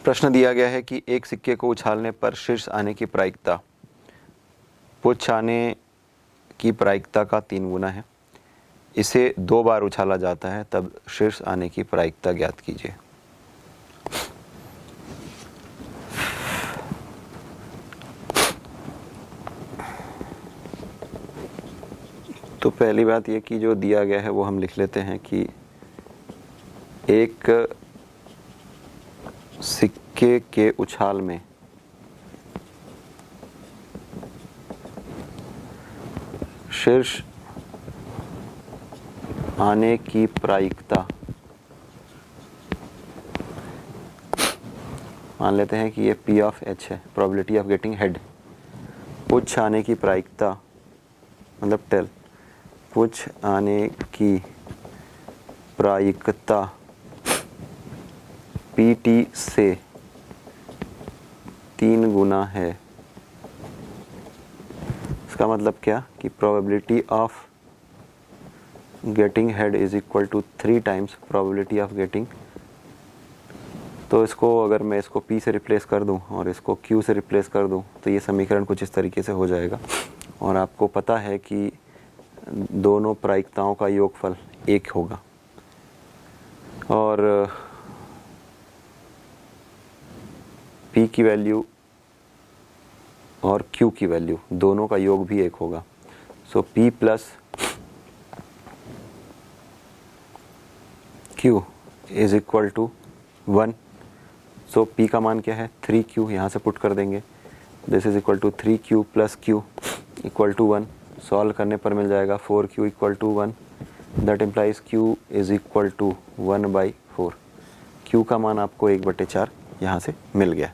प्रश्न दिया गया है कि एक सिक्के को उछालने पर शीर्ष आने की प्रायिकता पुच्छ आने की प्रायिकता का 3 गुना है। इसे 2 बार उछाला जाता है, तब शीर्ष आने की प्रायिकता ज्ञात कीजिए। तो पहली बात ये कि जो दिया गया है वो हम लिख लेते हैं कि एक सिक्के के उछाल में शीर्ष आने की प्रायिकता, मान लेते हैं कि ये P ऑफ H है, प्रोबेबिलिटी ऑफ गेटिंग हेड। पुच्छ आने की प्रायिकता मतलब टेल, पुच्छ आने की प्रायिकता PT से 3 गुना है। इसका मतलब क्या कि probability of getting head is equal to 3 times probability of getting. तो इसको अगर मैं इसको P से रिप्लेस कर दूं और इसको Q से रिप्लेस कर दूं तो ये समीकरण कुछ इस तरीके से हो जाएगा। और आपको पता है कि दोनों प्रायिकताओं का योगफल 1 होगा और P की वैल्यू और Q की वैल्यू दोनों का योग भी 1 होगा। So P plus Q is equal to 1। So P का मान क्या है 3Q, यहाँ से पुट कर देंगे। This is equal to 3Q plus Q equal to 1। Solve करने पर मिल जाएगा 4Q equal to 1। That implies Q is equal to 1/4। Q का मान आपको 1/4 यहाँ से मिल गया।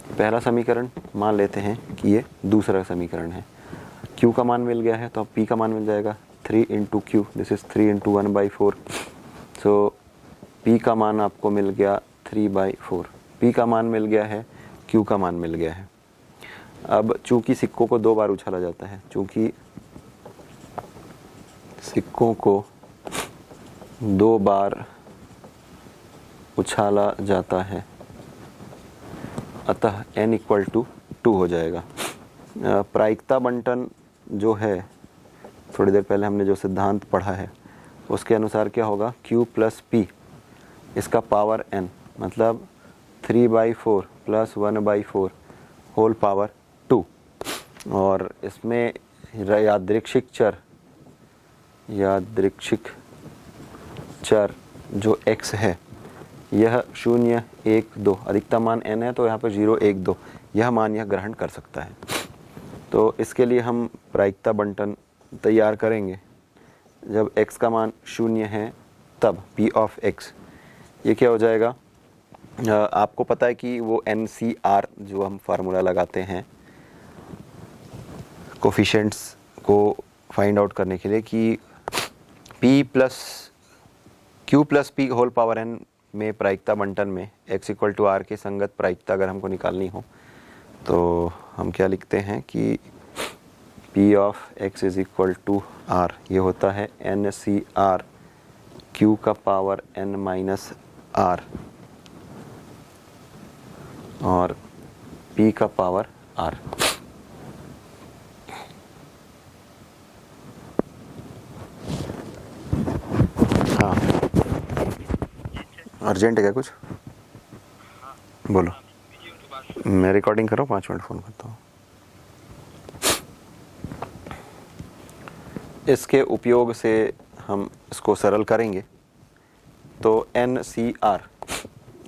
पहला समीकरण मान लेते हैं कि ये दूसरा समीकरण है। Q का मान मिल गया है तो अब P का मान मिल जाएगा 3 into Q, this is 3 into 1/4। So P का मान आपको मिल गया 3/4। P का मान मिल गया है, Q का मान मिल गया है। अब चूंकि सिक्कों को 2 बार उछाला जाता है, चूंकि सिक्कों को 2 बार उछाला जाता है, अतः n इक्वल टू 2 हो जाएगा। प्रायिकता बंटन जो है, थोड़ी देर पहले हमने जो सिद्धांत पढ़ा है उसके अनुसार क्या होगा, Q प्लस P इसका पावर n मतलब 3/4 प्लस 1/4 होल पावर 2। और इसमें यादृच्छिक चर जो x है यह 0, 1, 2, अधिकतम मान n है तो यहाँ पर 0, 1, 2 यह मान यह ग्रहण कर सकता है। तो इसके लिए हम प्रायिकता बंटन तैयार करेंगे। जब x का मान 0 है तब P ऑफ x ये क्या हो जाएगा, आपको पता है कि वो NCR जो हम फार्मूला लगाते हैं कोफिशिएंट्स को फाइंड आउट करने के लिए कि Q plus P whole power n में प्रायिकता बंटन में x इक्वल टू R के संगत प्रायिकता अगर हमको निकालनी हो तो हम क्या लिखते हैं कि P of x is equal to R, ये होता है NCR Q का पावर n माइनस R और P का पावर R। हाँ, अर्जेंट है क्या कुछ? बोलो। मैं रिकॉर्डिंग कर रहा हूँ, 5 मिनट फ़ोन करता हूँ। इसके उपयोग से हम इसको सरल करेंगे तो NCR,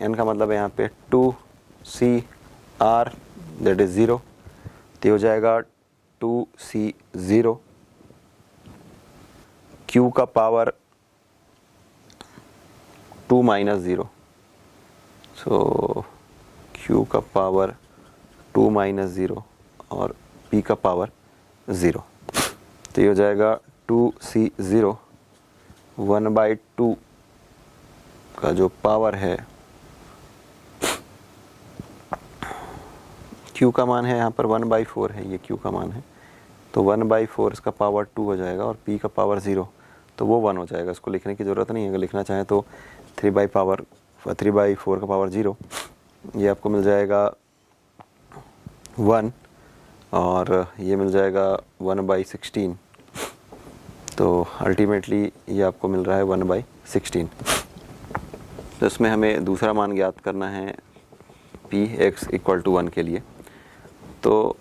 n का मतलब है यहाँ पे 2CR दैट इज 0, तो हो जाएगा 2C0। Q का पावर 2 माइनस 0, सो Q का पावर 2 माइनस 0 और P का पावर 0, तो ये हो जाएगा 2C0 1/2 का जो पावर है Q का मान है यहाँ पर 1/4 है, ये Q का मान है तो 1/4 इसका पावर 2 हो जाएगा और P का पावर 0 तो वो 1 हो जाएगा। इसको लिखने की ज़रूरत नहीं है, अगर लिखना चाहें तो 3/4 का पावर 0 ये आपको मिल जाएगा 1 और ये मिल जाएगा 1/16। तो अल्टीमेटली ये आपको मिल रहा है 1/16। तो इसमें हमें दूसरा मान ज्ञात करना है p x = 1 के लिए। तो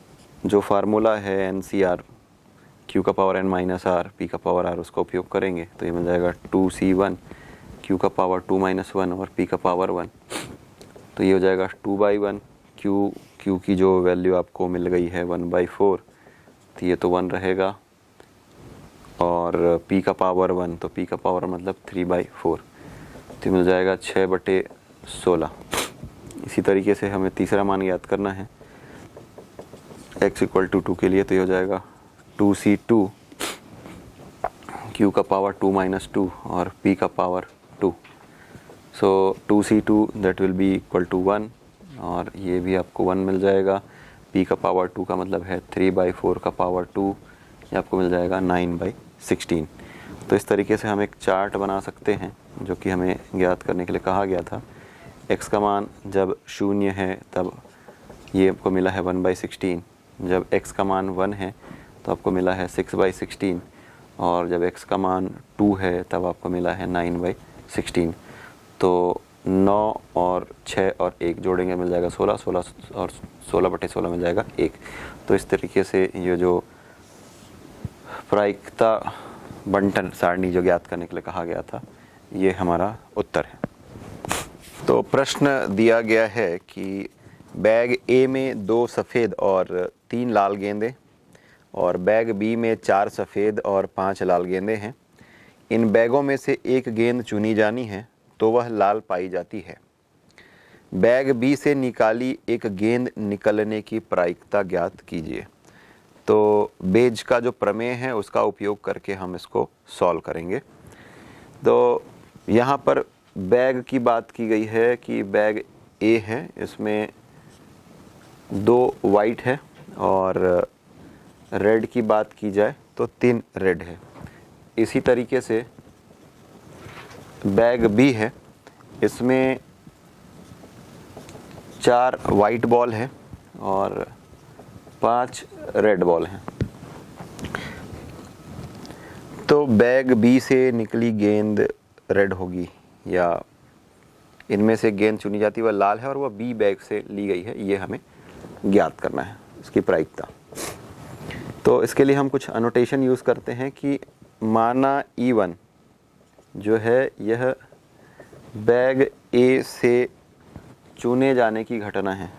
जो फार्मूला है NCR q का power n minus r p का पावर r उसका उपयोग करेंगे। तो ये मिल जाएगा 2c1 q का पावर 2 - 1 और p का पावर 1। तो ये हो जाएगा 2/1। q की जो वैल्यू आपको मिल गई है 1/4, तो ये तो 1 रहेगा। और p का पावर 1, तो p का पावर मतलब 3/4, तो मिल जाएगा 6/16। इसी तरीके से हमें तीसरा मान याद करना है x = 2 के लिए। तो ये हो जाएगा 2c2 q का पावर 2 - 2 और p का power 2। So 2c2 that will be equal to 1 और ये भी आपको 1 मिल जाएगा। p का पावर 2 का मतलब है 3/4 का पावर 2, ये आपको मिल जाएगा 9/16। तो इस तरीके से हम एक चार्ट बना सकते हैं जो कि हमें ज्ञात करने के लिए कहा गया था। x का मान जब 0 है तब ये आपको मिला है 1/16, जब x का मान 1 है तो आपको मिला है 6/16 और जब x का मान 2 है तब आपको मिला है 9/16। तो 9 और 6 और 1 जोड़ेंगे मिल जाएगा 16, 16 और 16/16 मिल जाएगा 1। तो इस तरीके से ये जो प्रायिकता बंटन सारणी जो ज्ञात करने के लिए कहा गया था, ये हमारा उत्तर है। तो प्रश्न दिया गया है कि बैग ए में 2 सफ़ेद और 3 लाल गेंदें और बैग बी में 4 सफ़ेद और 5 लाल गेंदें हैं। इन बैगों में से एक गेंद चुनी जानी है तो वह लाल पाई जाती है। बैग बी से निकाली एक गेंद निकलने की प्रायिकता ज्ञात कीजिए। तो बेज का जो प्रमेय है उसका उपयोग करके हम इसको सॉल्व करेंगे। तो यहाँ पर बैग की बात की गई है कि बैग ए है, इसमें 2 वाइट है और रेड की बात की जाए तो 3 रेड है। इसी तरीके से बैग बी है, इसमें 4 वाइट बॉल है और 5 रेड बॉल हैं। तो बैग बी से निकली गेंद रेड होगी या इनमें से गेंद चुनी जाती है वह लाल है और वह बी बैग से ली गई है, ये हमें ज्ञात करना है इसकी प्रायिकता। तो इसके लिए हम कुछ अनोटेशन यूज़ करते हैं कि माना E1 जो है यह बैग ए से चुने जाने की घटना है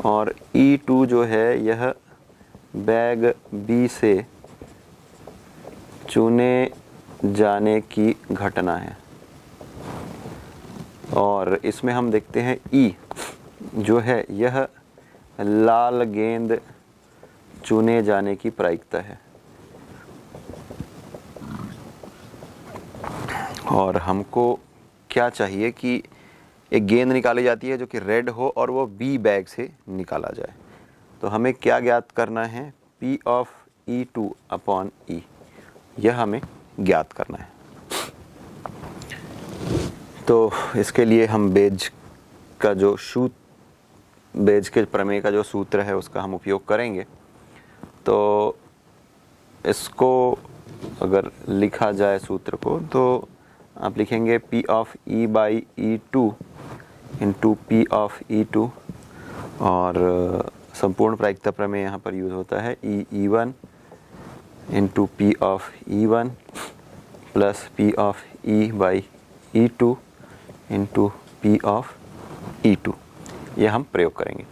और E2 जो है यह बैग बी से चुने जाने की घटना है। और इसमें हम देखते हैं E जो है यह लाल गेंद चुने जाने की प्रायिकता है और हमको क्या चाहिए कि एक गेंद निकाली जाती है जो कि रेड हो और वो बी बैग से निकाला जाए। तो हमें क्या ज्ञात करना है, P of E2 upon E, यह हमें ज्ञात करना है। तो इसके लिए हम बेज के प्रमेय का जो सूत्र है उसका हम उपयोग करेंगे। तो इसको अगर लिखा जाए सूत्र को तो आप लिखेंगे P of E/E2 into P of E2 और संपूर्ण प्रायिकता प्रमेय यहाँ पर यूज़ होता है E1 into P of E1 plus P of E/E2 into P of E2, ये हम प्रयोग करेंगे।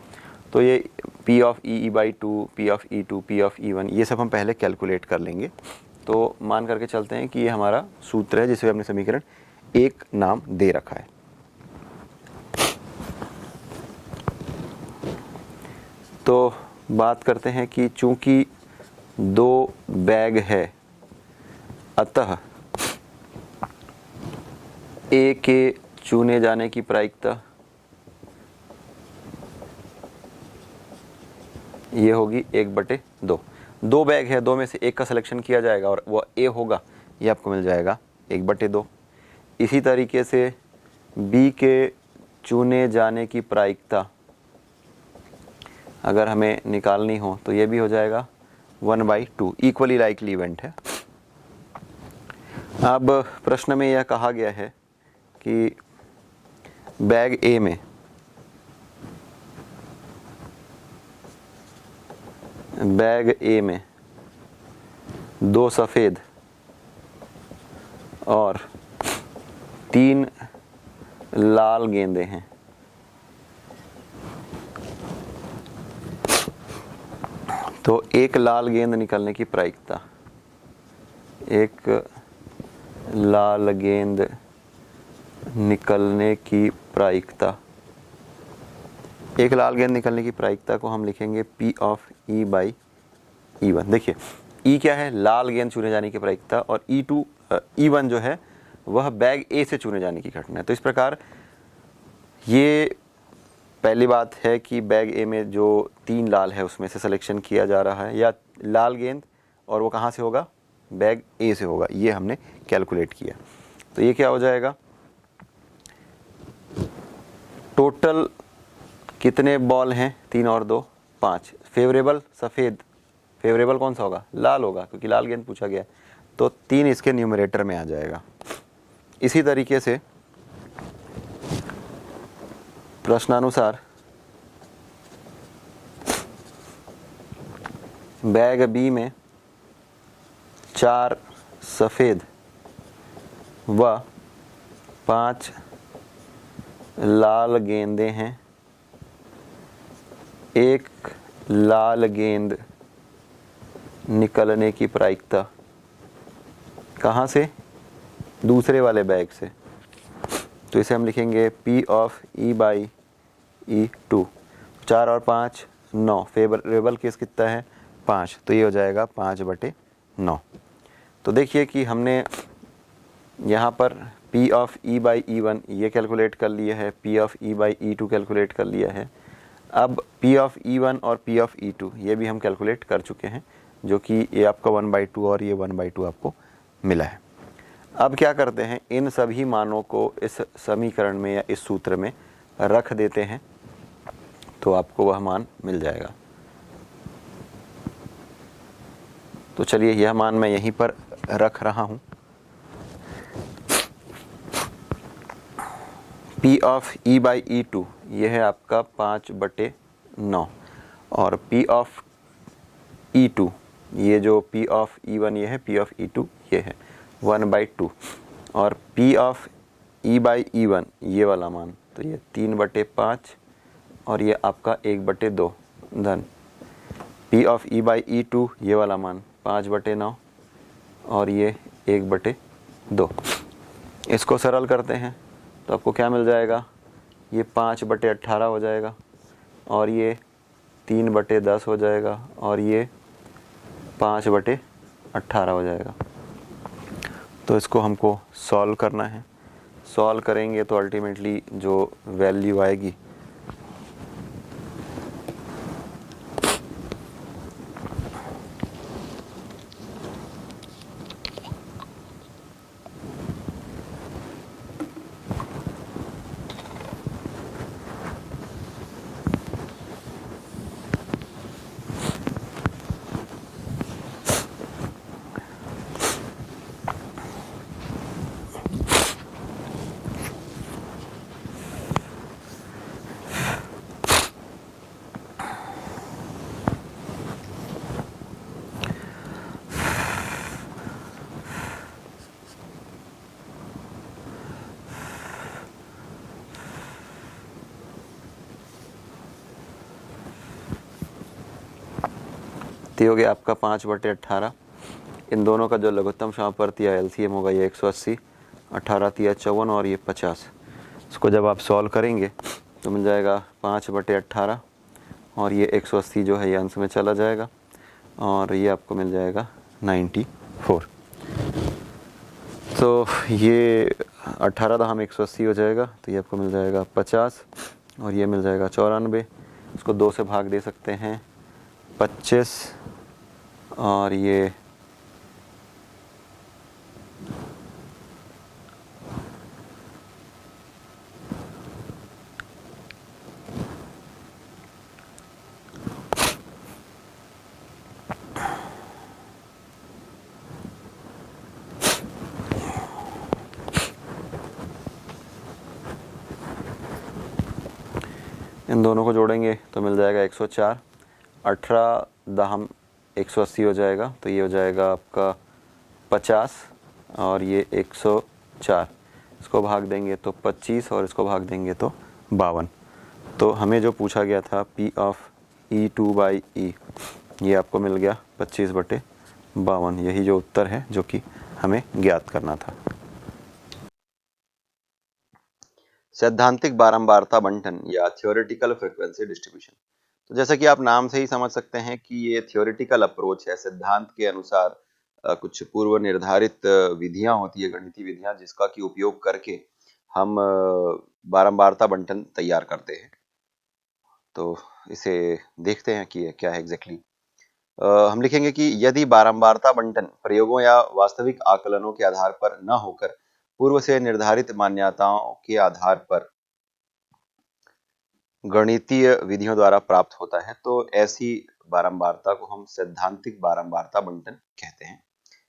तो ये P of E/2, P of E2, P of E1 ये सब हम पहले कैलकुलेट कर लेंगे। तो मान करके चलते हैं कि ये हमारा सूत्र है जिसे हमने समीकरण 1 नाम दे रखा है। तो बात करते हैं कि चूंकि 2 बैग है अतः ए के चुने जाने की प्रायिकता ये होगी 1/2। 2 बैग है, 2 में से एक का सिलेक्शन किया जाएगा और वह ए होगा, ये आपको मिल जाएगा 1/2। इसी तरीके से बी के चुने जाने की प्रायिकता अगर हमें निकालनी हो तो ये भी हो जाएगा 1/2, इक्वली लाइकली इवेंट है। अब प्रश्न में यह कहा गया है कि बैग ए में 2 सफ़ेद और 3 लाल गेंदें हैं। तो एक लाल गेंद निकलने की प्रायिकता, एक लाल गेंद निकलने की प्रायिकता, एक लाल गेंद निकलने की प्रायिकता को हम लिखेंगे P ऑफ E/E1। देखिए E क्या है, लाल गेंद चुने जाने की प्रायिकता, और E1 जो है वह बैग ए से चुने जाने की घटना है। तो इस प्रकार ये पहली बात है कि बैग ए में जो 3 लाल है उसमें से सिलेक्शन किया जा रहा है, या लाल गेंद, और वो कहाँ से होगा, बैग ए से होगा। ये हमने कैलकुलेट किया। तो ये क्या हो जाएगा, टोटल कितने बॉल हैं, 3 और 2 5। फेवरेबल सफ़ेद, फेवरेबल कौन सा होगा, लाल होगा, क्योंकि लाल गेंद पूछा गया। तो 3 इसके न्यूमरेटर में आ जाएगा। इसी तरीके से प्रश्नानुसार बैग बी में 4 सफ़ेद व 5 लाल गेंदें हैं। एक लाल गेंद निकलने की प्रायिकता कहाँ से, दूसरे वाले बैग से। तो इसे हम लिखेंगे P ऑफ E/E2। 4 और 5 9, फेवरेबल केस कितना है 5, तो ये हो जाएगा 5/9। तो देखिए कि हमने यहाँ पर P ऑफ E/E1 ये कैलकुलेट कर लिया है, P ऑफ E/E2 कैलकुलेट कर लिया है। अब P ऑफ E1 और P ऑफ E2 ये भी हम कैलकुलेट कर चुके हैं, जो कि ये आपका 1/2 और ये 1/2 आपको मिला है। अब क्या करते हैं, इन सभी मानों को इस समीकरण में या इस सूत्र में रख देते हैं, तो आपको वह मान मिल जाएगा। तो चलिए यह मान मैं यहीं पर रख रहा हूँ। P ऑफ E/E2 ये है आपका 5/9, और P ऑफ E2 ये जो P ऑफ E1 ये है, P ऑफ E2 ये है 1/2, और P ऑफ E/E1 ये वाला मान, तो ये 3/5, और ये आपका 1/2 धन P ऑफ E/E2 ये वाला मान 5/9, और ये 1/2। इसको सरल करते हैं तो आपको क्या मिल जाएगा, ये 5/18 हो जाएगा, और ये 3/10 हो जाएगा, और ये 5/18 हो जाएगा। तो इसको हमको सॉल्व करना है। सॉल्व करेंगे तो अल्टीमेटली जो वैल्यू आएगी हो गया आपका 5/18। इन दोनों का जो लघुत्तम समापवर्ती या LCM होगा ये 180, 18 तिया 54 और ये 50। इसको जब आप सॉल्व करेंगे तो मिल जाएगा 5/18, और ये 180 जो है ये अंश में चला जाएगा, और ये आपको मिल जाएगा 94। तो ये 18 दहम 180 हो जाएगा, तो ये आपको मिल जाएगा 50, और ये मिल जाएगा 94। इसको 2 से भाग दे सकते हैं, 25, और ये इन दोनों को जोड़ेंगे तो मिल जाएगा 104, 18 दहम 180 हो जाएगा, तो ये हो जाएगा आपका 50 और ये 104, इसको भाग देंगे तो 25 और इसको भाग देंगे तो 52। तो हमें जो पूछा गया था P ऑफ E2/E, ये आपको मिल गया 25/52। यही जो उत्तर है जो कि हमें ज्ञात करना था। सैद्धांतिक बारंबारता बंटन या थ्योरेटिकल फ्रीक्वेंसी डिस्ट्रीब्यूशन। तो जैसा कि आप नाम से ही समझ सकते हैं कि ये थ्योरेटिकल अप्रोच है, सिद्धांत के अनुसार कुछ पूर्व निर्धारित विधियां होती है, गणितीय विधियां, जिसका की उपयोग करके हम बारंबारता बंटन तैयार करते हैं। तो इसे देखते हैं कि क्या है एग्जैक्टली। हम लिखेंगे कि यदि बारंबारता बंटन प्रयोगों या वास्तविक आकलनों के आधार पर न होकर पूर्व से निर्धारित मान्यताओं के आधार पर गणितीय विधियों द्वारा प्राप्त होता है, तो ऐसी बारंबारता को हम सैद्धांतिक बारंबारता बंटन कहते हैं।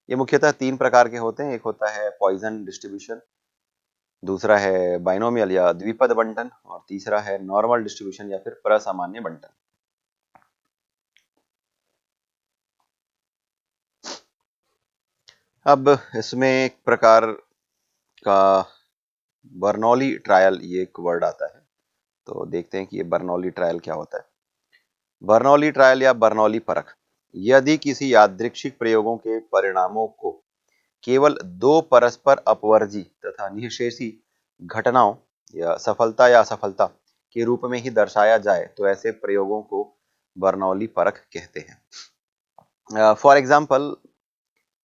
ये मुख्यतः 3 प्रकार के होते हैं। एक होता है पॉइसन डिस्ट्रीब्यूशन, दूसरा है बाइनोमियल या द्विपद बंटन, और तीसरा है नॉर्मल डिस्ट्रीब्यूशन या फिर प्रसामान्य बंटन। अब इसमें एक प्रकार का बर्नौली ट्रायल, ये एक वर्ड आता है, तो देखते हैं कि ये बर्नौली ट्रायल क्या होता है। बर्नौली ट्रायल या बर्नौली परख, यदि किसी यादृच्छिक प्रयोगों के परिणामों को केवल 2 परस्पर अपवर्जी तथा निःशेषी घटनाओं या सफलता या असफलता के रूप में ही दर्शाया जाए, तो ऐसे प्रयोगों को बर्नौली परख कहते हैं। फॉर एग्जाम्पल,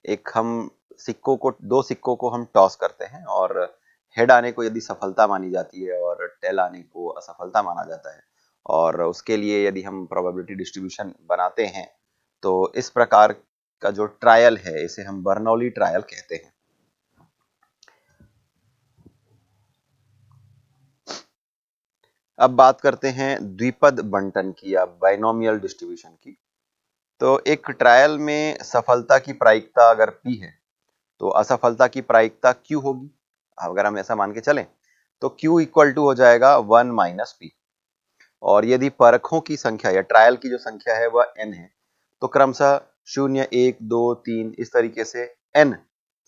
एक हम सिक्कों को, 2 सिक्कों को हम टॉस करते हैं और हेड आने को यदि सफलता मानी जाती है और टेल आने को असफलता माना जाता है, और उसके लिए यदि हम प्रोबेबिलिटी डिस्ट्रीब्यूशन बनाते हैं, तो इस प्रकार का जो ट्रायल है इसे हम बर्नौली ट्रायल कहते हैं। अब बात करते हैं द्विपद बंटन की या बाइनोमियल डिस्ट्रीब्यूशन की। तो एक ट्रायल में सफलता की प्रायिकता अगर P है, तो असफलता की प्रायिकता Q होगी। अगर हम ऐसा मान के चलें तो Q इक्वल टू हो जाएगा 1 माइनस P। और यदि परखों की संख्या या ट्रायल की जो संख्या है वह n है, तो क्रमशः 0, 1, 2, 3 इस तरीके से n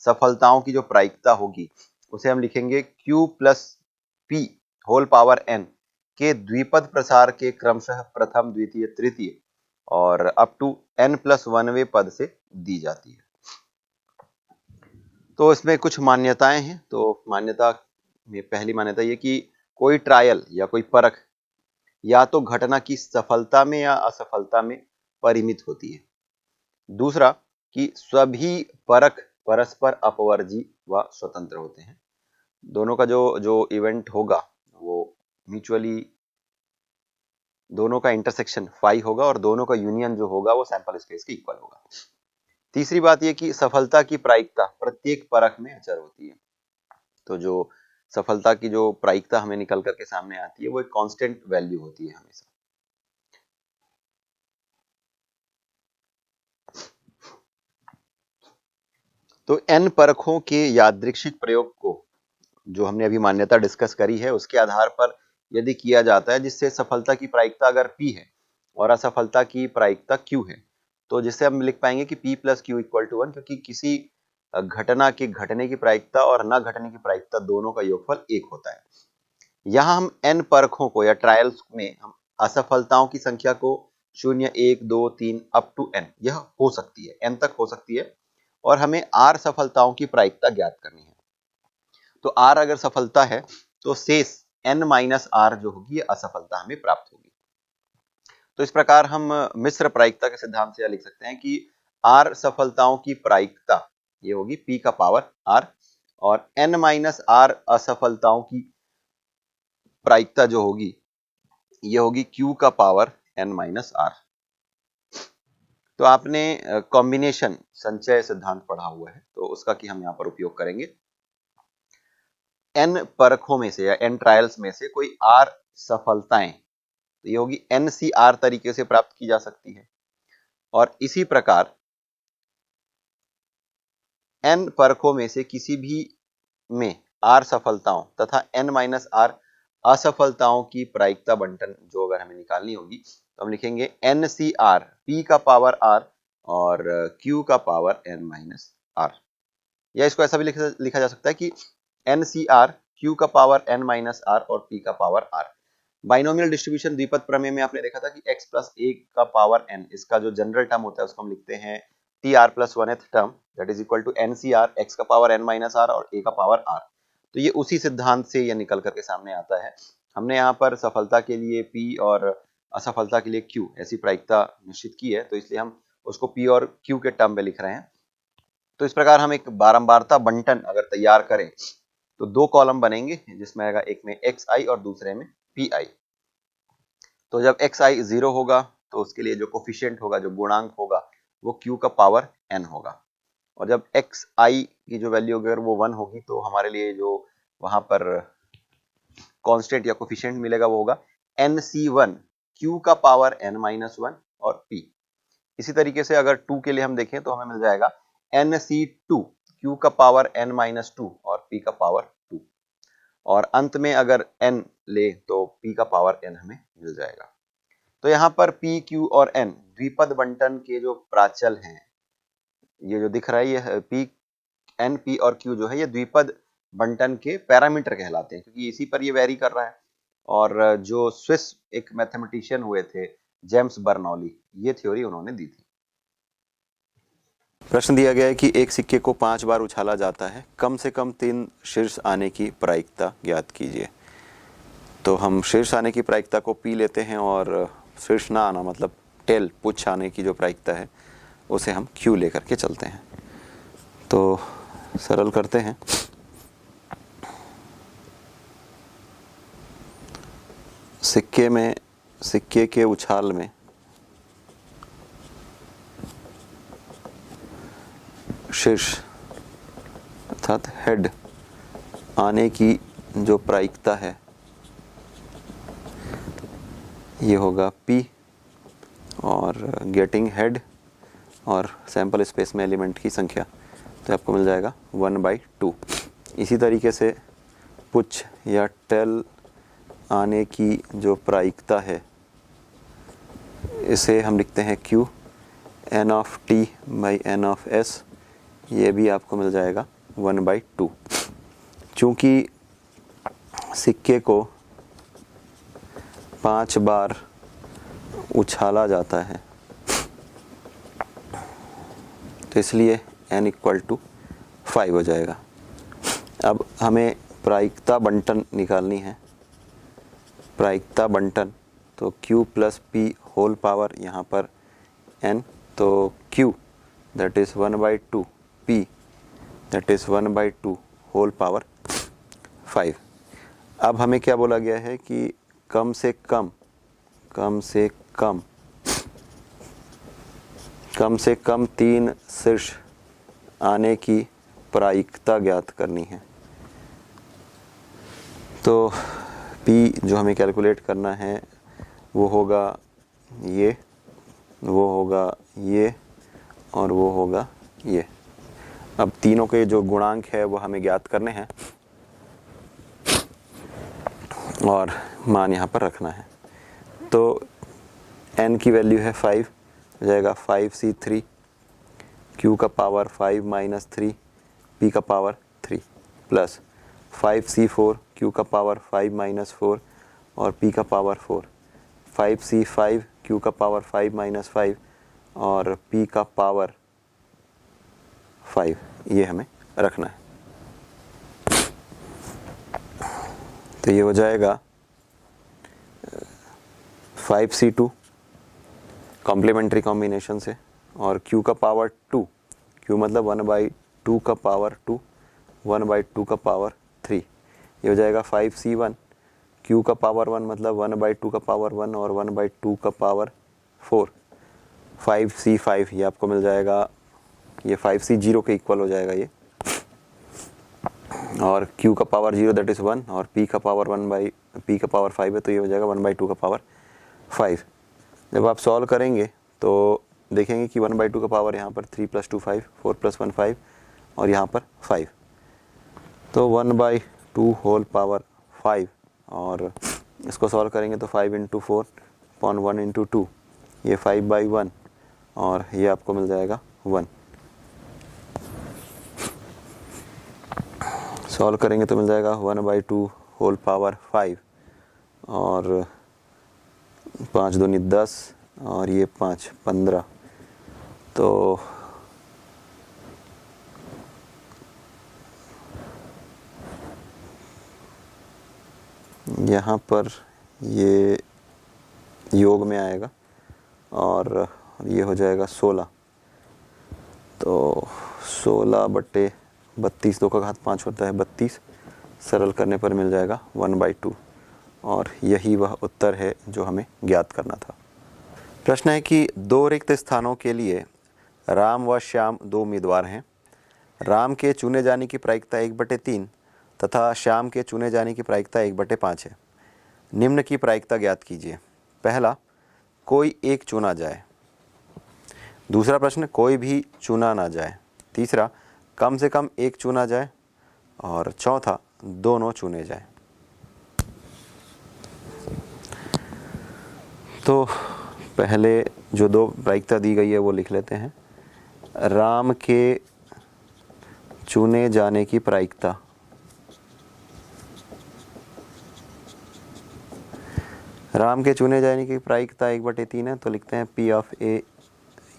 सफलताओं की जो प्रायिकता होगी उसे हम लिखेंगे Q plus P whole power n के द्विपद प्रसार के क्रमशः प्रथम, द्वितीय, तृतीय और अप टू n प्लस 1वें पद से दी जाती है। तो इसमें कुछ मान्यताएं हैं। तो मान्यता में पहली मान्यता ये कि कोई ट्रायल या कोई परख या तो घटना की सफलता में या असफलता में परिमित होती है। दूसरा कि सभी परख परस्पर अपवर्जी व स्वतंत्र होते हैं। दोनों का जो इवेंट होगा वो म्यूचुअली, दोनों का इंटरसेक्शन फाई होगा और दोनों का यूनियन जो होगा वो सैंपल स्पेस के इक्वल होगा। तीसरी बात ये कि सफलता की प्रायिकता प्रत्येक परख में अचर होती है। तो जो सफलता की जो प्रायिकता हमें निकल करके सामने आती है वो एक कांस्टेंट वैल्यू होती है हमेशा। तो n परखों के यादृच्छिक प्रयोग को, जो हमने अभी मान्यता डिस्कस करी है, उसके आधार पर यदि किया जाता है जिससे सफलता की प्रायिकता अगर P है और असफलता की प्रायिकता Q है, तो जिससे हम लिख पाएंगे कि P plus Q equal to 1, क्योंकि किसी घटना के घटने की प्रायिकता और न घटने की प्रायिकता दोनों का योगफल 1 होता है। यहाँ हम n परखों को या ट्रायल्स में हम असफलताओं की संख्या को 0, 1, 2, 3 अप टू n, यह हो सकती है, n तक हो सकती है, और हमें r सफलताओं की प्रायिकता ज्ञात करनी है। तो r अगर सफलता है तो शेष n माइनस r जो होगी ये असफलता हमें प्राप्त होगी। तो इस प्रकार हम मिश्र प्रायिकता के सिद्धांत से यह लिख सकते हैं कि r सफलताओं की प्रायिकता ये होगी p का पावर r, और n माइनस r असफलताओं की प्रायिकता जो होगी ये होगी q का पावर n माइनस r। तो आपने कॉम्बिनेशन संचय सिद्धांत पढ़ा हुआ है, तो उसका कि हम यहाँ पर उपयोग करेंगे। n परखों में से या n ट्रायल्स में से कोई r सफलताएं, तो ये होगी NCR तरीके से प्राप्त की जा सकती है, और इसी प्रकार n परखों में से किसी भी में r सफलताओं तथा n माइनस r असफलताओं की प्रायिकता बंटन जो अगर हमें निकालनी होगी तो हम लिखेंगे NCR, P का पावर R और Q का पावर N माइनस R। या इसको ऐसा भी लिखा जा सकता है कि NCR, Q का पावर N माइनस R और P का पावर R। बाइनोमियल डिस्ट्रीब्यूशन द्विपद प्रमेय में आपने देखा था कि x प्लस a का पावर n, इसका जो जनरल टर्म होता है उसको हम लिखते हैं TR plus 1th term, that is equal to NCR, x का पावर n माइनस R और a का पावर R। तो ये उसी सिद्धांत से ये निकल करके सामने आता है। हमने यहाँ पर सफलता के लिए P और असफलता के लिए Q ऐसी प्रायिकता निश्चित की है, तो इसलिए हम उसको P और Q के टर्म में लिख रहे हैं। तो इस प्रकार हम एक बारंबारता बंटन अगर तैयार करें तो दो कॉलम बनेंगे, जिसमें आएगा एक में xi और दूसरे में pi। तो जब xi 0 होगा तो उसके लिए जो कोफिशिएंट होगा, जो गुणांक होगा, वो q का पावर n होगा। और जब xi की जो वैल्यू अगर वो 1 होगी तो हमारे लिए जो वहां पर कांस्टेंट या कोफिशिएंट मिलेगा वो होगा nc1, q का पावर n माइनस 1 और p। इसी तरीके से अगर 2 के लिए हम देखें तो हमें मिल जाएगा nc2, q का पावर n माइनस 2 और p का पावर 2। और अंत में अगर n ले तो p का पावर n हमें मिल जाएगा। तो यहाँ पर p, q और n द्विपद बंटन के जो प्राचल हैं, ये जो दिख रहा है ये p, n, p और q जो है ये द्विपद बंटन के पैरामीटर कहलाते हैं, क्योंकि इसी पर ये वेरी कर रहा है। और जो स्विस एक मैथमेटिशियन हुए थे जेम्स बर्नौली, ये थ्योरी उन्होंने दी थी। प्रश्न दिया गया है कि एक सिक्के को 5 बार उछाला जाता है, कम से कम 3 शीर्ष आने की प्रायिकता ज्ञात कीजिए। तो हम शीर्ष आने की प्रायिकता को P लेते हैं और शीर्ष ना आना मतलब टेल, पुच्छ आने की जो प्रायिकता है उसे हम Q लेकर के चलते हैं। तो सरल करते हैं। सिक्के के उछाल में शीर्ष अर्थात हेड आने की जो प्रायिकता है ये होगा P, और गेटिंग हेड और सैंपल स्पेस में एलिमेंट की संख्या तो आपको मिल जाएगा 1/2। इसी तरीके से पुच्छ या टेल आने की जो प्रायिकता है इसे हम लिखते हैं Q, n of T by n of S, ये भी आपको मिल जाएगा 1/2। चूँकि सिक्के को 5 बार उछाला जाता है तो इसलिए n इक्वल टू 5 हो जाएगा। अब हमें प्रायिकता बंटन निकालनी है। प्रायिकता बंटन तो Q plus P whole power यहाँ पर n, तो Q that is 1/2, P that is 1/2 whole power 5। अब हमें क्या बोला गया है कि कम से कम 3 शीर्ष आने की प्रायिकता ज्ञात करनी है। तो P जो हमें कैलकुलेट करना है वो होगा ये, वो होगा ये और वो होगा ये। अब तीनों के जो गुणांक है वो हमें ज्ञात करने हैं और मान यहाँ पर रखना है। तो n की वैल्यू है 5, हो जाएगा 5c3, q का पावर 5 माइनस 3, p का पावर 3 प्लस 5c4, q का पावर 5 माइनस 4 और p का पावर 4, 5c5, q का पावर 5 माइनस 5 और p का पावर 5, ये हमें रखना है। तो ये हो जाएगा 5c2 कॉम्प्लीमेंट्री कॉम्बिनेशन से और q का पावर 2, q मतलब 1/2 का पावर 2, 1/2 का पावर 3, ये हो जाएगा 5c1, q का पावर 1 मतलब 1/2 का पावर 1 और 1/2 का पावर 4, 5c5 ये आपको मिल जाएगा, ये 5c0 के इक्वल हो जाएगा ये, और q का पावर 0 दैट इज़ 1 और p का पावर 1/p का पावर 5 है तो ये हो जाएगा 1/2 का पावर 5। जब आप सॉल्व करेंगे तो देखेंगे कि 1/2 का पावर यहाँ पर 3 + 2 5, 4 + 1 5 और यहाँ पर 5, तो 1/2 होल पावर 5 और इसको सॉल्व करेंगे तो 5 × 4 अपॉन 1 × 2, ये 5/1 और ये आपको मिल जाएगा 1। सॉल्व करेंगे तो मिल जाएगा 1/2 होल पावर 5 और 5 दूनी 10 और ये 5 15। तो यहाँ पर ये योग में आएगा और ये हो जाएगा 16। तो 16/32, 2 का घात 5 होता है 32। सरल करने पर मिल जाएगा 1/2 और यही वह उत्तर है जो हमें ज्ञात करना था। प्रश्न है कि 2 रिक्त स्थानों के लिए राम व श्याम 2 उम्मीदवार हैं। राम के चुने जाने की प्रायिकता 1/3 तथा श्याम के चुने जाने की प्रायिकता 1/5 है। निम्न की प्रायिकता ज्ञात कीजिए। पहला, कोई एक चुना जाए। दूसरा प्रश्न, कोई भी चुना ना जाए। तीसरा, कम से कम एक चुना जाए। और चौथा, दोनों चुने जाए। तो पहले जो 2 प्रायिकता दी गई है वो लिख लेते हैं। राम के चुने जाने की प्रायिकता, राम के चुने जाने की प्रायिकता 1/3 है, तो लिखते हैं P ऑफ A,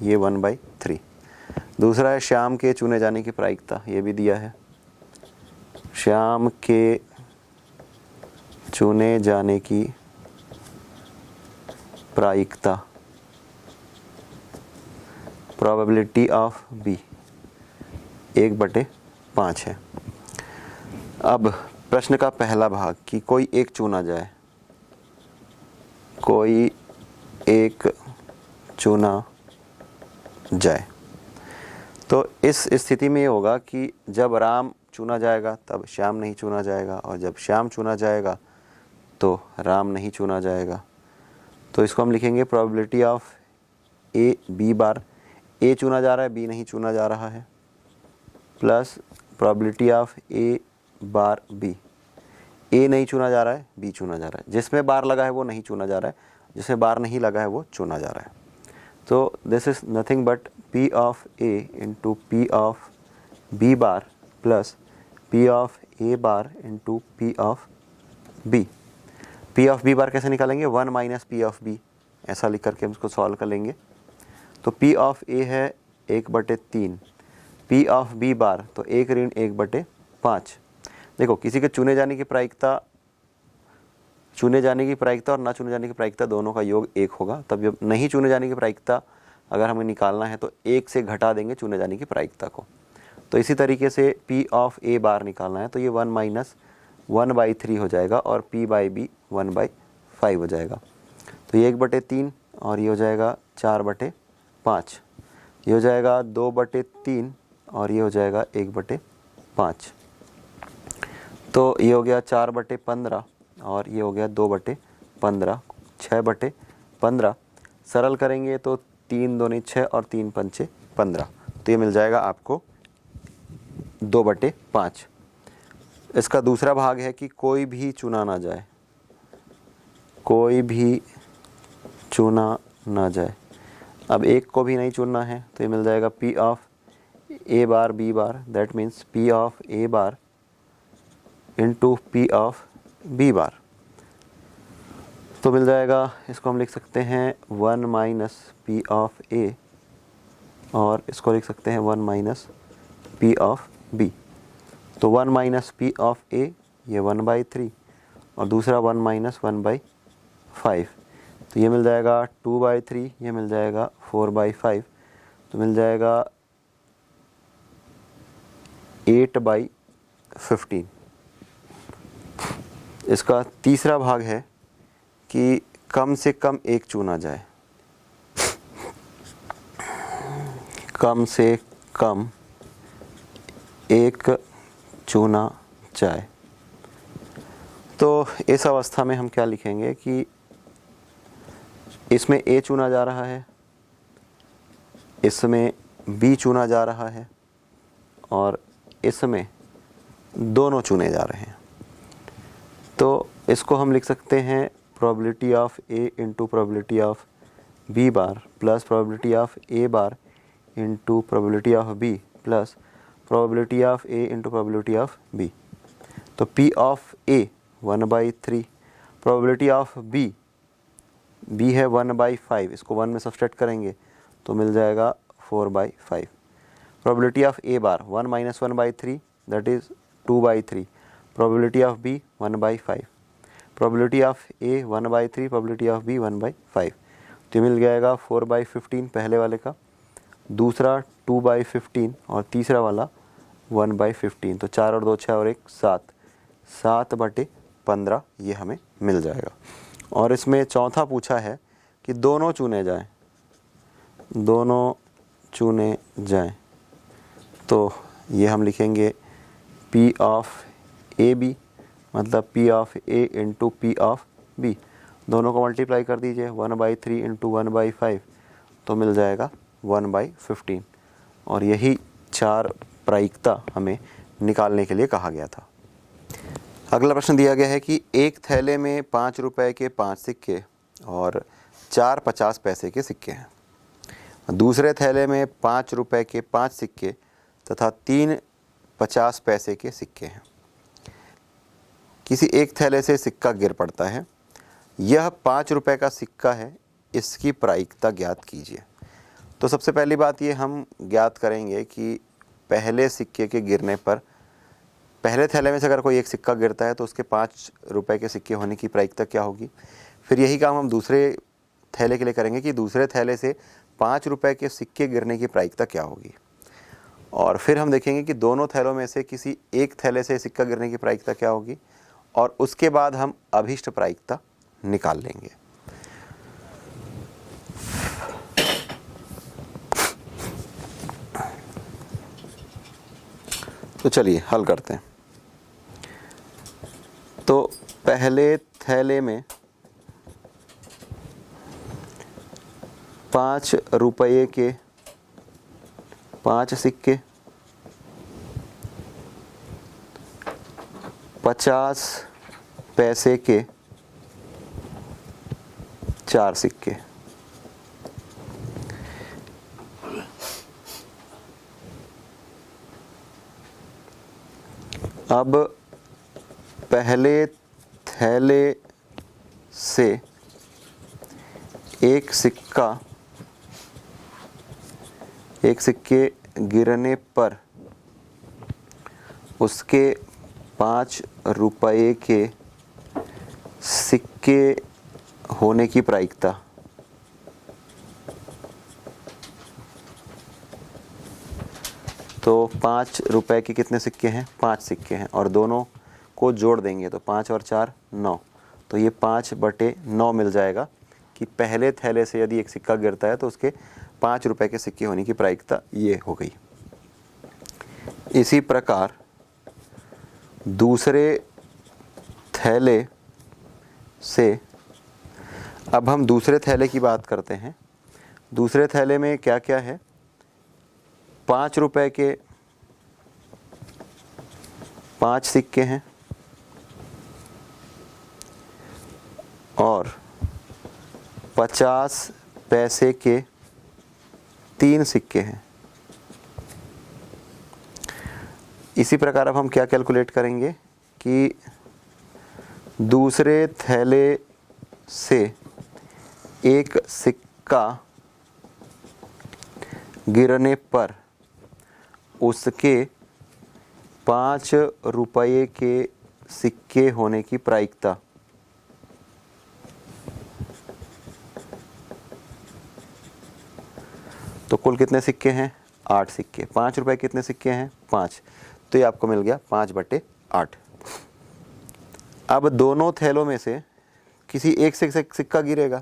ये 1/3। दूसरा है श्याम के चुने जाने की प्रायिकता, ये भी दिया है। श्याम के चुने जाने की प्रायिकता, प्रोबेबिलिटी ऑफ B 1/5 है। अब प्रश्न का पहला भाग कि कोई एक चुना जाए। कोई एक चुना जाए, तो इस स्थिति में ये होगा कि जब राम चुना जाएगा तब श्याम नहीं चुना जाएगा, और जब श्याम चुना जाएगा तो राम नहीं चुना जाएगा। तो इसको हम लिखेंगे probability of A B bar. A चुना जा रहा है, B नहीं चुना जा रहा है, plus probability of A bar B। A नहीं चुना जा रहा है, B चुना जा रहा है। जिसमें बार लगा है वो नहीं चुना जा रहा है, जिसमें बार नहीं लगा है वो चुना जा रहा है। तो this is nothing but P of A into P of B bar plus P of A bar into P of B। P of B बार कैसे निकालेंगे? 1 माइनस P ऑफ B, ऐसा लिख करके हम इसको सॉल्व कर लेंगे। तो P ऑफ A है 1/3, P ऑफ B बार तो 1 ऋण 1/5। देखो, किसी के चुने जाने की प्रायिकता और ना चुने जाने की प्रायिकता दोनों का योग 1 होगा। तब जब नहीं चुने जाने की प्रायिकता अगर हमें निकालना है तो 1 से घटा देंगे चुने जाने की प्रायिकता को। तो इसी तरीके से P ऑफ A बार निकालना है तो ये 1 माइनस 1/3 हो जाएगा और P बाई B 1/5 हो जाएगा। तो ये 1/3 और ये हो जाएगा 4/5, ये हो जाएगा 2/3 और ये हो जाएगा 1/5। तो ये हो गया 4/15 और ये हो गया 2/15, 6/15। सरल करेंगे तो 3 दूनी 6 और 3 पंचे 15, तो ये मिल जाएगा आपको 2/5। इसका दूसरा भाग है कि कोई भी चुना ना जाए। कोई भी चुना ना जाए। अब एक को भी नहीं चुनना है तो ये मिल जाएगा P of A bar B bar, that means P of A bar into P of B बार। तो मिल जाएगा, इसको हम लिख सकते हैं 1 माइनस P ऑफ A और इसको लिख सकते हैं 1 माइनस P ऑफ B। तो 1 माइनस P ऑफ A ये 1/3 और दूसरा 1 माइनस 1/5, तो ये मिल जाएगा 2/3, ये मिल जाएगा 4/5, तो मिल जाएगा 8/15। इसका तीसरा भाग है कि कम से कम एक चुना जाए। कम से कम एक चुना जाए। तो इस अवस्था में हम क्या लिखेंगे कि इसमें A चुना जा रहा है, इसमें B चुना जा रहा है और इसमें दोनों चुने जा रहे हैं। तो इसको हम लिख सकते हैं probability of A into probability of B bar plus probability of A bar into probability of B plus probability of A into probability of B. तो P of A 1/3, probability of B है 1/5, इसको 1 में subtract करेंगे तो मिल जाएगा 4/5। Probability of A bar 1 - 1/3 that is 2/3, probability of B 1/5, probability of A 1/3, probability of B 1/5। तो मिल जाएगा 4/15 पहले वाले का, दूसरा 2/15 और तीसरा वाला 1/15। तो 4 और 2 6 और 1 7, 7/15 ये हमें मिल जाएगा। और इसमें चौथा पूछा है कि दोनों चुने जाएं, दोनों चुने जाएं। तो ये हम लिखेंगे P ऑफ ए बी मतलब P of A into P of B, दोनों को मल्टीप्लाई कर दीजिए 1/3 इंटू 1/5 तो मिल जाएगा 1/15। और यही 4 प्रायिकता हमें निकालने के लिए कहा गया था। अगला प्रश्न दिया गया है कि एक थैले में 5 रुपए के 5 सिक्के और 4 50 पैसे के सिक्के हैं। दूसरे थैले में 5 रुपए के 5 सिक्के तथा 3 50 पैसे के सिक्के हैं। किसी एक थैले से सिक्का गिर पड़ता है, यह 5 रुपए का सिक्का है, इसकी प्रायिकता ज्ञात कीजिए। तो सबसे पहली बात ये हम ज्ञात करेंगे कि पहले सिक्के के गिरने पर, पहले थैले में से अगर कोई एक सिक्का गिरता है तो उसके 5 रुपए के सिक्के होने की प्रायिकता क्या होगी। फिर यही काम हम दूसरे थैले के लिए करेंगे कि दूसरे थैले से 5 रुपए के सिक्के गिरने की प्रायिकता क्या होगी। और फिर हम देखेंगे कि दोनों थैलों में से किसी एक थैले से सिक्का गिरने की प्रायिकता क्या होगी, और उसके बाद हम अभीष्ट प्रायिकता निकाल लेंगे। तो चलिए हल करते हैं। तो पहले थैले में 5 रुपये के 5 सिक्के, 50 पैसे के 4 सिक्के। अब पहले थैले से एक सिक्के गिरने पर उसके 5 रुपये के सिक्के होने की प्रायिकता, तो 5 रुपए के कितने सिक्के हैं, 5 सिक्के हैं, और दोनों को जोड़ देंगे तो 5 और 4 9, तो ये 5/9 मिल जाएगा कि पहले थैले से यदि एक सिक्का गिरता है तो उसके 5 रुपए के सिक्के होने की प्रायिकता ये हो गई। इसी प्रकार दूसरे थैले से, अब हम दूसरे थैले की बात करते हैं। दूसरे थैले में क्या क्या है, 5 रुपए के 5 सिक्के हैं और 50 पैसे के 3 सिक्के हैं। इसी प्रकार अब हम क्या कैलकुलेट करेंगे कि दूसरे थैले से एक सिक्का गिरने पर उसके 5 रुपये के सिक्के होने की प्रायिकता, तो कुल कितने सिक्के हैं, 8 सिक्के। 5 रुपये कितने सिक्के हैं, 5, तो ये आपको मिल गया 5/8। अब दोनों थैलों में से किसी एक से सिक्का गिरेगा,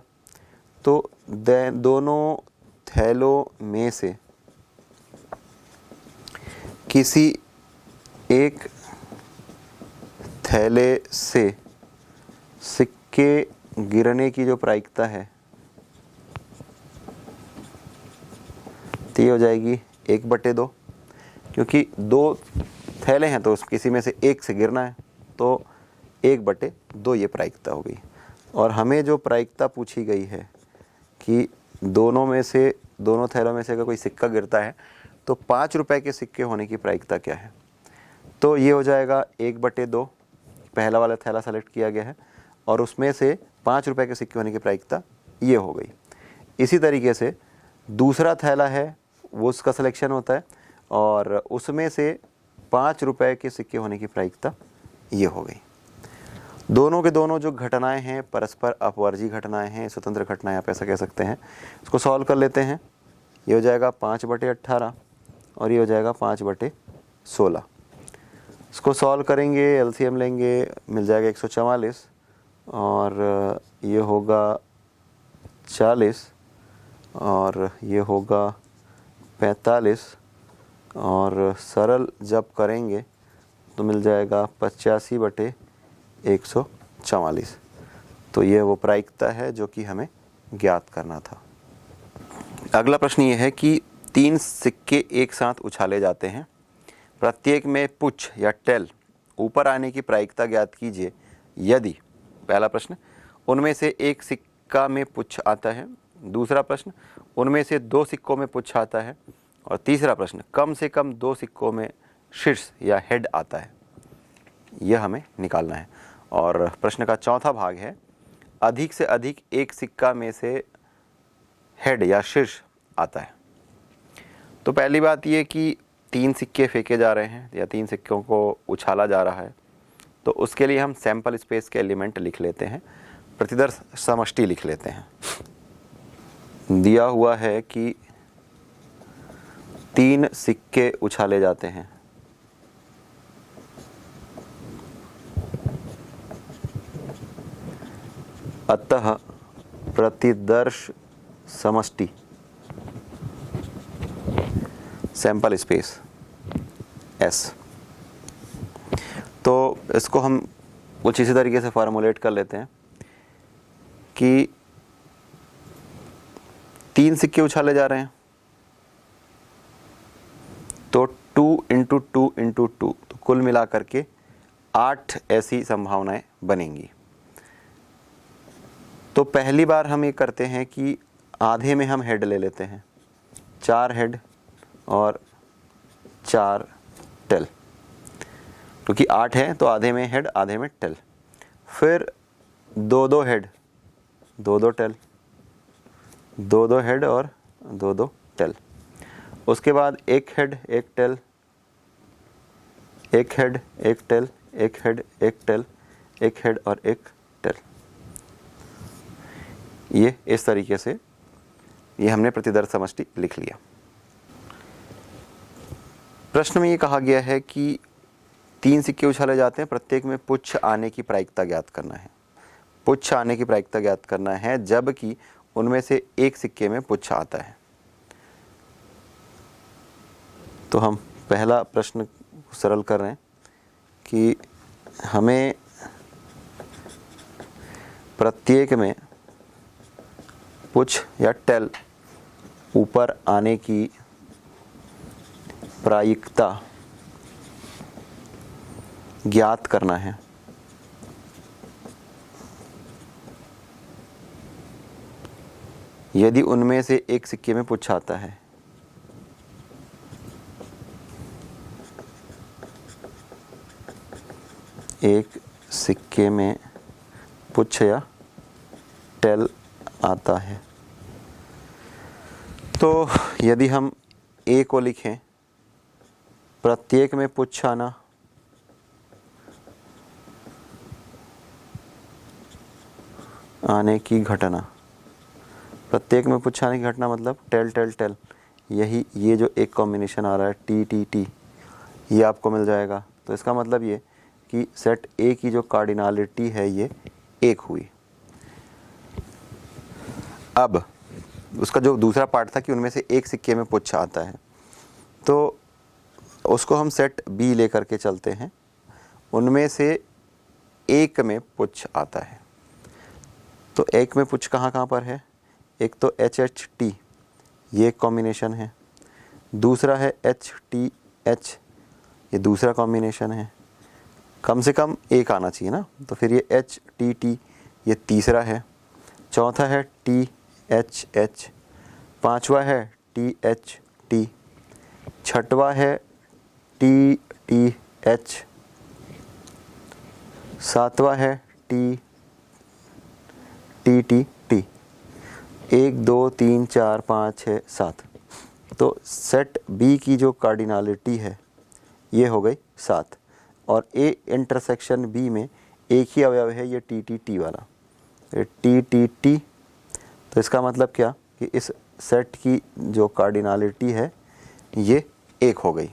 तो दोनों थैलों में से किसी एक थैले से सिक्के गिरने की जो प्रायिकता है तो ये हो जाएगी 1/2, क्योंकि 2 थैले हैं तो किसी में से एक से गिरना है, तो 1/2 ये प्रायिकता हो गई। और हमें जो प्रायिकता पूछी गई है कि दोनों थैलों में से अगर कोई सिक्का गिरता है तो 5 रुपए के सिक्के होने की प्रायिकता क्या है, तो ये हो जाएगा 1/2। पहला वाला थैला सेलेक्ट किया गया है और उसमें से 5 रुपए के सिक्के होने की प्रायिकता ये हो गई। इसी तरीके से दूसरा थैला है वो उसका सिलेक्शन होता है और उसमें से 5 रुपए के सिक्के होने की प्रायिकता ये हो गई। दोनों के दोनों जो घटनाएं हैं परस्पर अपवर्जी घटनाएं हैं, स्वतंत्र घटनाएं आप ऐसा कह सकते हैं। इसको सॉल्व कर लेते हैं। ये हो जाएगा 5/18 और ये हो जाएगा 5/16। इसको सॉल्व करेंगे, एलसीएम लेंगे, मिल जाएगा 144 और ये होगा 40 और ये होगा 45 और सरल जब करेंगे तो मिल जाएगा 85/144। तो ये वो प्रायिकता है जो कि हमें ज्ञात करना था। अगला प्रश्न ये है कि 3 सिक्के एक साथ उछाले जाते हैं, प्रत्येक में पुछ या टेल ऊपर आने की प्रायिकता ज्ञात कीजिए यदि, पहला प्रश्न, उनमें से एक सिक्का में पुछ आता है, दूसरा प्रश्न, उनमें से 2 सिक्कों में पुछ आता है और तीसरा प्रश्न, कम से कम 2 सिक्कों में शीर्ष या हेड आता है। यह हमें निकालना है। और प्रश्न का चौथा भाग है, अधिक से अधिक एक सिक्का में से हेड या शीर्ष आता है। तो पहली बात ये कि 3 सिक्के फेंके जा रहे हैं या 3 सिक्कों को उछाला जा रहा है, तो उसके लिए हम सैंपल स्पेस के एलिमेंट लिख लेते हैं, प्रतिदर्श समष्टि लिख लेते हैं। दिया हुआ है कि 3 सिक्के उछाले जाते हैं, अतः प्रतिदर्श समष्टि सैंपल स्पेस S। तो इसको हम कुछ इसी तरीके से फॉर्मुलेट कर लेते हैं कि 3 सिक्के उछाले जा रहे हैं तो 2 × 2 × 2, तो कुल मिलाकर के 8 ऐसी संभावनाएं बनेंगी। तो पहली बार हम ये करते हैं कि आधे में हम हेड ले लेते हैं, 4 हेड और 4 टेल, क्योंकि 8 है तो आधे में हेड आधे में टेल। फिर 2 हेड 2 टेल, 2 हेड और 2 टेल। उसके बाद 1 head 1 tail, 1 head 1 tail, 1 head 1 tail, 1 head और 1 टेल। ये इस तरीके से ये हमने प्रतिदर्श समष्टि लिख लिया। प्रश्न में ये कहा गया है कि 3 सिक्के उछाले जाते हैं, प्रत्येक में पुच्छ आने की प्रायिकता ज्ञात करना है। पुच्छ आने की प्रायिकता ज्ञात करना है जबकि उनमें से एक सिक्के में पुच्छ आता है। तो हम पहला प्रश्न सरल कर रहे हैं कि हमें प्रत्येक में पुच्छ या टेल ऊपर आने की प्रायिकता ज्ञात करना है। यदि उनमें से एक सिक्के में पुच्छ आता है। एक सिक्के में पुच्छ या टेल आता है, तो यदि हम A को लिखें, प्रत्येक में पुच्छ आना आने की घटना, प्रत्येक में पुच्छ आने की घटना मतलब टेल टेल टेल, यही ये जो एक कॉम्बिनेशन आ रहा है टी टी टी, ये आपको मिल जाएगा। तो इसका मतलब ये कि सेट A की जो कार्डिनलिटी है ये 1 हुई। अब उसका जो दूसरा पार्ट था कि उनमें से एक सिक्के में पुच्छ आता है, तो उसको हम सेट B लेकर के चलते हैं। उनमें से एक में पुच्छ आता है, तो एक में पुच्छ कहाँ कहाँ पर है? एक तो HHT, ये एक कॉम्बिनेशन है। दूसरा है HTH, ये दूसरा कॉम्बिनेशन है। कम से कम एक आना चाहिए ना, तो फिर ये एच टी टी ये तीसरा है, चौथा है टी एच एच, पांचवा है टी एच टी, छठवा है टी टी एच, सातवां है टी टी टी टी। 1 2 3 4 5 6 7। तो सेट बी की जो कार्डिनलिटी है ये हो गई 7, और ए इंटरसेक्शन बी में एक ही अवयव है ये टी टी टी वाला, ये टी टी टी। तो इसका मतलब क्या कि इस सेट की जो कार्डिनलिटी है ये 1 हो गई।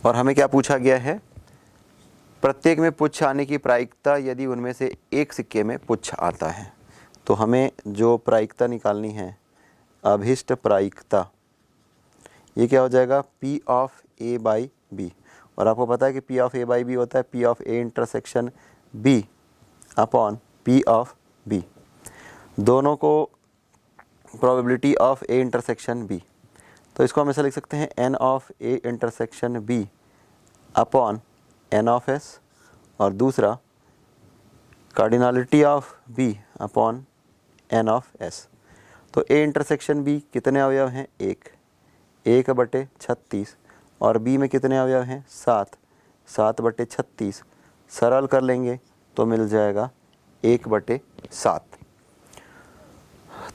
और हमें क्या पूछा गया है, प्रत्येक में पुच्छ आने की प्रायिकता यदि उनमें से एक सिक्के में पुच्छ आता है। तो हमें जो प्रायिकता निकालनी है, अभिष्ट प्रायिकता, ये क्या हो जाएगा, P of A by B। और आपको पता है कि P of A by B होता है P of A intersection B upon P of B, दोनों को probability of A intersection B। तो इसको हम ऐसा लिख सकते हैं N of A intersection B upon N of S, और दूसरा cardinality of B upon N of S। तो A इंटरसेक्शन B कितने अवयव हैं, 1/36, और B में कितने अवयव हैं, 7/36। सरल कर लेंगे तो मिल जाएगा 1/7।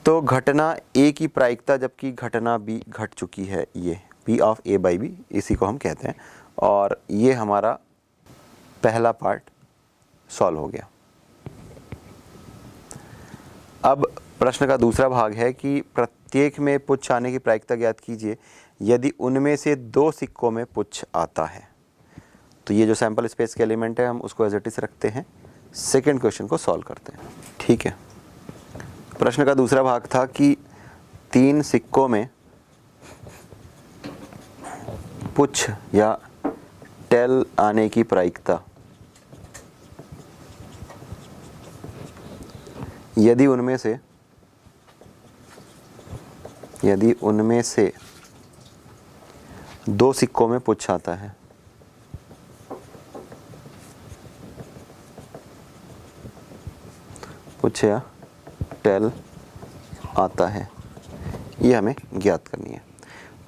तो घटना A की प्रायिकता जबकि घटना B घट चुकी है, ये P of A by B, इसी को हम कहते हैं। और ये हमारा पहला पार्ट सॉल्व हो गया। अब प्रश्न का दूसरा भाग है कि प्रत्येक में पुच्छ आने की प्रायिकता ज्ञात कीजिए यदि उनमें से 2 सिक्कों में पुच्छ आता है। तो ये जो सैंपल स्पेस के एलिमेंट है हम उसको एज इट इज रखते हैं, सेकेंड क्वेश्चन को सॉल्व करते हैं। ठीक है, प्रश्न का दूसरा भाग था कि 3 सिक्कों में पुच्छ या टेल आने की प्रायिकता यदि उनमें से 2 सिक्कों में पुच्छ आता है। पुच्छ या टेल आता है, ये हमें ज्ञात करनी है।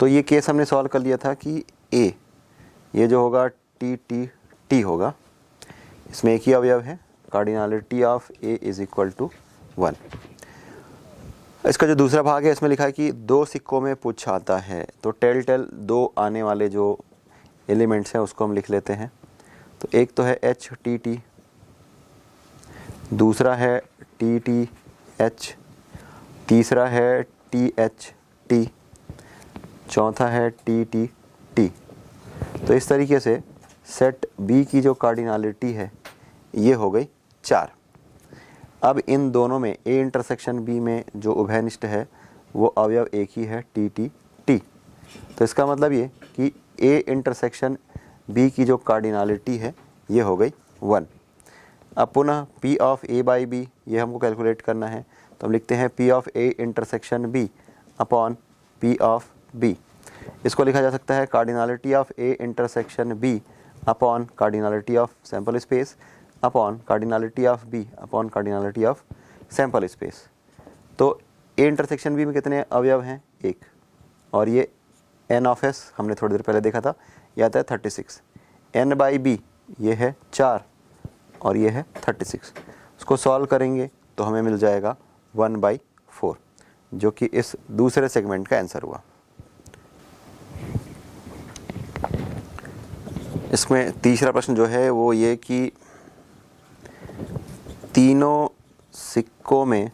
तो ये केस हमने सॉल्व कर लिया था कि ए, ये जो होगा टी टी टी होगा, इसमें एक ही अवयव है, cardinality of A is equal to 1। इसका जो दूसरा भाग है इसमें लिखा है कि 2 सिक्कों में पुच्छ आता है। तो टेल 2 आने वाले जो एलिमेंट्स हैं उसको हम लिख लेते हैं। तो एक तो है एच टी टी, दूसरा है टी टी एच, तीसरा है टी एच टी, चौथा है टी टी टी। तो इस तरीके से सेट बी की जो कार्डिनलिटी है ये हो गई 4। अब इन दोनों में ए इंटरसेक्शन बी में जो उभयनिष्ठ है वो अवयव एक ही है, टी टी टी। तो इसका मतलब ये कि ए इंटरसेक्शन बी की जो कार्डिनलिटी है ये हो गई 1। अब पुनः P of A by B ये हमको कैलकुलेट करना है, तो हम लिखते हैं P of A intersection B upon P of B। इसको लिखा जा सकता है cardinality of A intersection B upon cardinality of sample space upon cardinality of B upon cardinality of sample space. तो A इंटरसेक्शन B में कितने अवयव हैं, 1, और ये N ऑफ S हमने थोड़ी देर पहले देखा था, यह आता है 36। N बाई B ये है 4 और ये है 36। उसको सॉल्व करेंगे तो हमें मिल जाएगा 1/4, जो कि इस दूसरे सेगमेंट का आंसर हुआ। इसमें तीसरा प्रश्न जो है वो ये कि तीनों सिक्कों में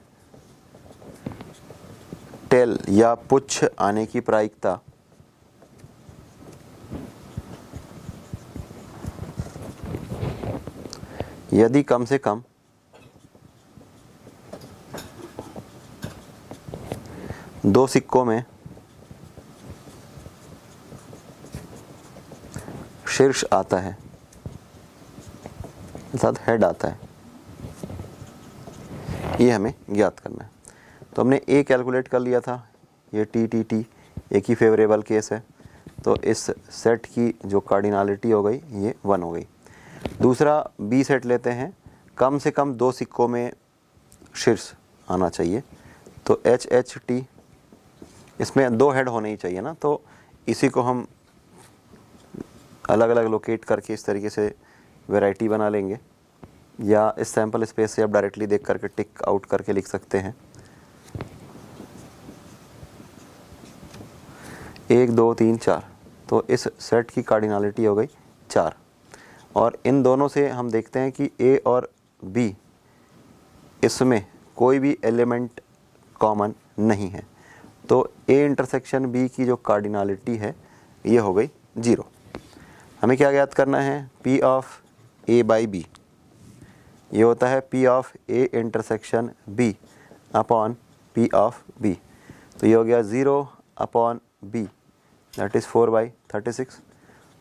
टेल या पुच्छ आने की प्रायिकता यदि कम से कम 2 सिक्कों में शीर्ष आता है अर्थात हेड आता है, ये हमें ज्ञात करना है। तो हमने ए कैलकुलेट कर लिया था, ये टी टी टी एक ही फेवरेबल केस है, तो इस सेट की जो कार्डिनलिटी हो गई ये 1 हो गई। दूसरा बी सेट लेते हैं, कम से कम 2 सिक्कों में शीर्ष आना चाहिए, तो एच एच टी, इसमें 2 हेड होने ही चाहिए ना, तो इसी को हम अलग अलग लोकेट करके इस तरीके से वैरायटी बना लेंगे, या इस सैम्पल स्पेस से आप डायरेक्टली देख करके टिक आउट करके लिख सकते हैं। 1 2 3 4, तो इस सेट की कार्डिनलिटी हो गई 4, और इन दोनों से हम देखते हैं कि ए और बी, इसमें कोई भी एलिमेंट कॉमन नहीं है, तो ए इंटरसेक्शन बी की जो कार्डिनलिटी है ये हो गई 0। हमें क्या ज्ञात करना है, P of A by B, ये होता है P of A intersection B upon P of B, तो ये हो गया 0 upon B, that is 4/36,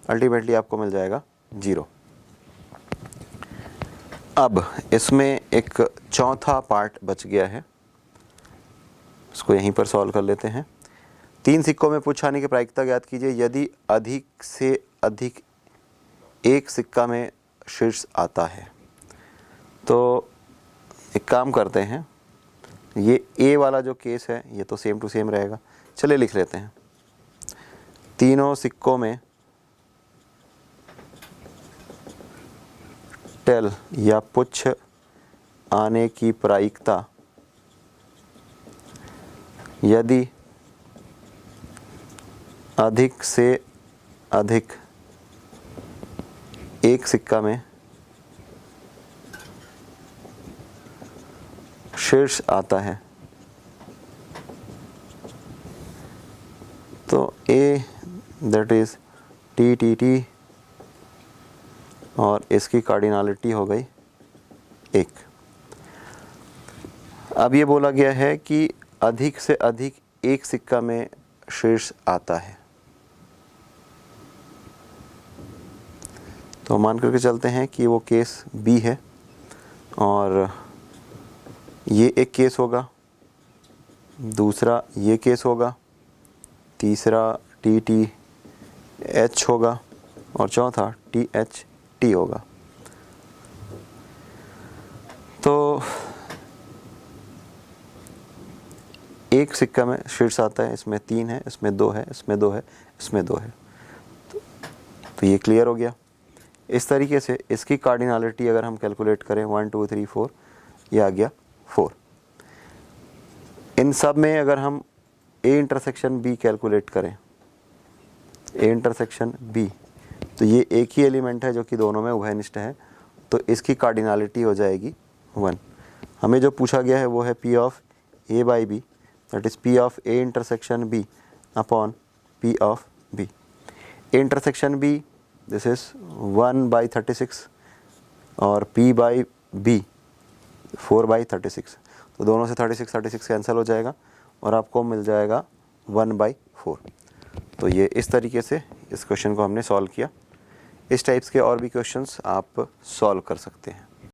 ultimately आपको मिल जाएगा 0। अब इसमें एक चौथा पार्ट बच गया है, इसको यहीं पर सॉल्व कर लेते हैं। 3 सिक्कों में पुच्छ आने की प्रायिकता ज्ञात कीजिए यदि अधिक से अधिक एक सिक्का में शीर्ष आता है। तो एक काम करते हैं, ये ए वाला जो केस है ये तो सेम टू सेम रहेगा, चलिए लिख लेते हैं। तीनों सिक्कों में टेल या पुच्छ आने की प्रायिकता यदि अधिक से अधिक एक सिक्का में शीर्ष आता है, तो A that is T T T, और इसकी कार्डिनलिटी हो गई 1। अब ये बोला गया है कि अधिक से अधिक एक सिक्का में शीर्ष आता है, तो मान करके चलते हैं कि वो केस बी है, और ये एक केस होगा, दूसरा ये केस होगा, तीसरा टी टी एच होगा, और चौथा टी एच टी होगा। तो एक सिक्का में शीर्ष आता है, इसमें 3 है, इसमें 2 है, इसमें 2 है, इसमें 2 है, तो ये क्लियर हो गया। इस तरीके से इसकी कार्डिनलिटी अगर हम कैलकुलेट करें 1 2 3 4, ये आ गया 4। इन सब में अगर हम ए इंटरसेक्शन बी कैलकुलेट करें, ए इंटरसेक्शन बी, तो ये एक ही एलिमेंट है जो कि दोनों में उभयनिष्ठ है, तो इसकी कार्डिनलिटी हो जाएगी 1। हमें जो पूछा गया है वो है P of A by B, that is P of A intersection B upon P of B। A intersection B this is 1/36 और P बाई B 4/36, तो दोनों से 36 कैंसिल हो जाएगा और आपको मिल जाएगा 1/4। तो ये इस तरीके से इस क्वेश्चन को हमने सॉल्व किया। इस टाइप्स के और भी क्वेश्चंस आप सॉल्व कर सकते हैं।